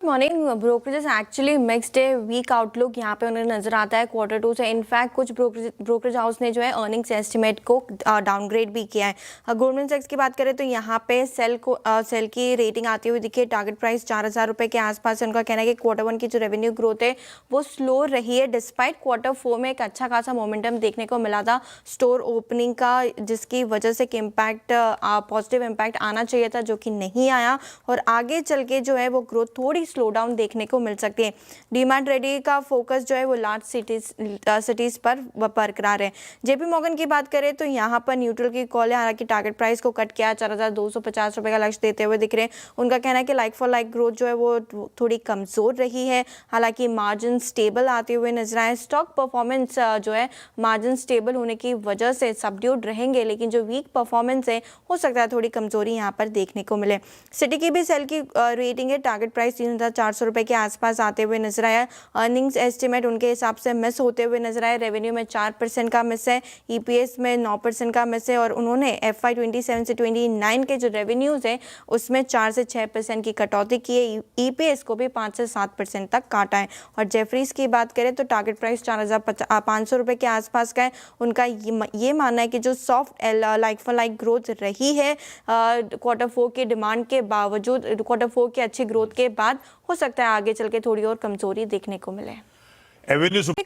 Morning brokerages actually mixed है, week outlook यहाँ पे उन्हें नजर आता है क्वार्टर टू से। इनफैक्ट कुछ ब्रोकरेज हाउस ने जो है अर्निंग्स एस्टिमेट को डाउनग्रेड भी किया है। गोल्डमैन सैक्स की बात करें तो यहाँ पे सेल की रेटिंग आती हुई दिखी है। टारगेट प्राइस 4,000 रुपये के आसपास है। उनका कहना है कि क्वार्टर वन की जो रेवेन्यू ग्रोथ है वो स्लो रही है, डिस्पाइट क्वार्टर फोर में एक अच्छा खासा मोमेंटम देखने को मिला था स्टोर ओपनिंग का, जिसकी वजह से इम्पैक्ट पॉजिटिव इम्पैक्ट आना चाहिए था जो कि नहीं आया, और आगे चल के जो है वो ग्रोथ थोड़ी स्लो डाउन देखने को मिल सकती है। डीमैट रेडी का फोकस जो है वो लार्ज सिटीज पर बरकरार है। जेपी मॉर्गन की बात करें तो यहाँ पर न्यूट्रल की कॉल है, हालांकि टारगेट प्राइस को कट किया 4,250 रुपये का लक्ष्य देते हुए दिख रहे हैं। उनका कहना है कि लाइक फॉर लाइक ग्रोथ जो है वो थोड़ी कमजोर रही है, हालांकि मार्जिन स्टेबल आते हुए नजर आए। स्टॉक परफॉर्मेंस जो है मार्जिन स्टेबल होने की वजह से सबड्यूड रहेंगे, लेकिन जो वीक परफॉर्मेंस है हो सकता है थोड़ी कमजोरी यहाँ पर देखने को मिले। सिटी की भी सेल की रेटिंग है, टारगेट प्राइस 3,400 रुपये के आसपास आते हुए नजर आया। अर्निंग्स एस्टिमेट उनके हिसाब से मिस होते हुए नजर आए। रेवेन्यू में 4% का मिस है, ईपीएस में 9% का मिस है, और उन्होंने FY 27 से 29 के जो रेवेन्यूज है उसमें 4 से 6% की कटौती की है। ईपीएस को भी 5 से 7% तक काटा है। और जेफरीज की बात करें तो टारगेट प्राइस 4,500 रुपये के आसपास का है। उनका ये मानना है कि जो soft like for like growth रही है क्वार्टर फोर की डिमांड के बावजूद, क्वार्टर फोर की अच्छी ग्रोथ के बाद हो सकता है आगे चल के थोड़ी और कमजोरी देखने को मिले।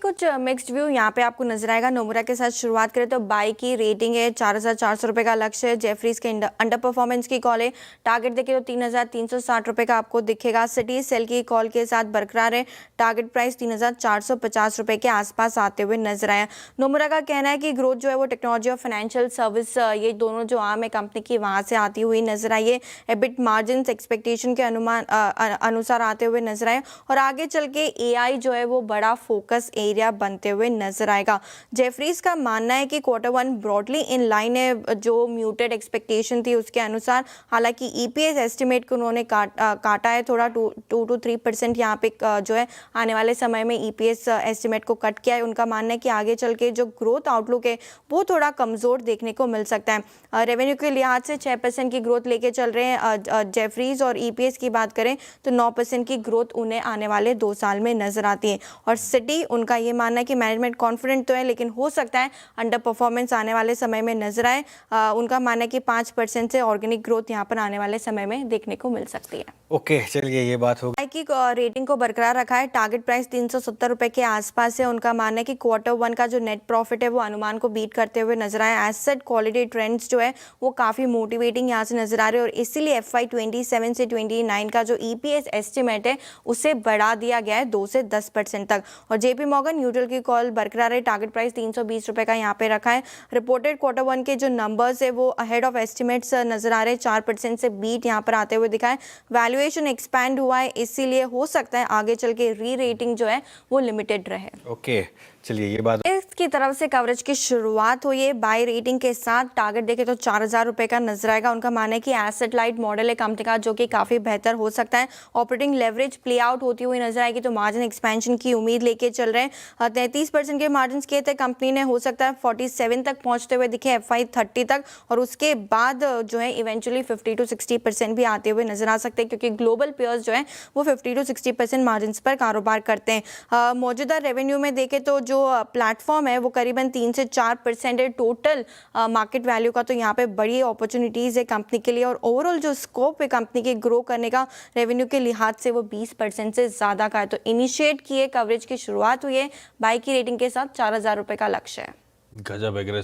कुछ मिक्स्ड व्यू यहाँ पे आपको नजर आएगा। नोमुरा के साथ शुरुआत करें तो बाई की रेटिंग है, 4,400 रुपये का लक्ष्य है। जेफरीज के अंडर परफॉर्मेंस की कॉल है, टारगेट देखें तो 3,360 रुपये का आपको दिखेगा। सिटी सेल की कॉल के साथ बरकरार है, टारगेट प्राइस 3,450 रुपये के आसपास आते हुए नजर आया। नोमुरा का कहना है कि ग्रोथ जो है वो टेक्नोलॉजी और फाइनेंशियल सर्विस, ये दोनों जो आर्म है कंपनी की वहाँ से आती हुई नजर आई है। एबिट मार्जिन एक्सपेक्टेशन के अनुसार आते हुए नजर आए, और आगे चल के AI जो है वो बड़ा फोकस एरिया बनते हुए नजर आएगा। जेफरीज का मानना है कि quarter one broadly in line है, जो म्यूटेड एक्सपेक्टेशन थी उसके अनुसार। हालांकि ईपीएस एस्टिमेट को उन्होंने काटा है थोड़ा 2 to 3% यहाँ पे जो है आने वाले समय में ईपीएस एस्टिमेट को कट किया है। उनका मानना है कि आगे चल के जो ग्रोथ आउटलुक है वो थोड़ा कमजोर देखने को मिल सकता है। रेवेन्यू के लिहाज से 6% की ग्रोथ लेके चल रहे हैं जेफरीज, और ईपीएस की बात करें तो 9% की ग्रोथ उन्हें आने वाले 2 साल में नजर आती है। और सिटी उनका ये मानना है कि मैनेजमेंट कॉन्फिडेंट तो है, लेकिन हो सकता है अंडर परफॉर्मेंस आने वाले समय में नजर आए। उनका मानना है कि 5% से ऑर्गेनिक ग्रोथ यहाँ पर आने वाले समय में देखने को मिल सकती है। ओके, चलिए ये बात हो गई। की रेटिंग को बरकरार रखा है, टारगेट प्राइस 370 रुपये के आसपास है। उनका मानना है कि क्वार्टर वन का जो नेट प्रॉफिट है वो अनुमान को बीट करते हुए नजर आया। एसेट क्वालिटी ट्रेंड्स जो है वो काफ़ी मोटिवेटिंग यहाँ से नजर आ रहे हैं, और इसीलिए FY 27 से 29 का जो EPS एस्टिमेट है उसे बढ़ा दिया गया है 2 से 10% तक। और जेपी मॉर्गन न्यूट्रल की कॉल बरकरार है, टारगेट प्राइस 320 रुपये का यहाँ पे रखा है। रिपोर्टेड क्वार्टर वन के जो नंबर्स है वो अहेड ऑफ एस्टिमेट्स नजर आ रहे हैं, 4% से बीट यहाँ पर आते हुए दिखा है। वैल्यूएशन एक्सपैंड हुआ है, इसीलिए हो सकता है आगे चल के री रेटिंग जो है वो लिमिटेड रहे। ओके, चलिए ये बात इसकी तरफ से कवरेज की शुरुआत हुई है बाय रेटिंग के साथ। टारगेट देखें तो 4,000 रुपये का नजर आएगा। उनका मानना है कि एसेट लाइट मॉडल है कंपनी का, जो कि काफ़ी बेहतर हो सकता है। ऑपरेटिंग लेवरेज प्ले आउट होती हुई नजर आएगी, तो मार्जिन एक्सपेंशन की उम्मीद लेके चल रहे हैं। 33% के मार्जिन किए थे कंपनी ने, हो सकता है 47 तक पहुंचते हुए दिखे FY 30 तक, और उसके बाद जो है इवेंचुअली 50 to 60% भी आते हुए नजर आ सकते हैं, क्योंकि ग्लोबल पेयर्स जो है वो 50 to 60% मार्जिन पर कारोबार करते हैं। मौजूदा रेवेन्यू में देखें तो जो प्लेटफॉर्म है वो करीबन 3 से 4% है टोटल मार्केट वैल्यू का, तो यहाँ पे बड़ी अपॉर्चुनिटीज़ है कंपनी के लिए। और ओवरऑल जो स्कोप है कंपनी के ग्रो करने का रेवेन्यू के लिहाज से वो 20% से ज़्यादा का है। तो इनिशिएट किए कवरेज की शुरुआत हुई है, बाई की रेटिंग के साथ 4,000 रुपये का लक्ष्य है। गजब एग्रेसिव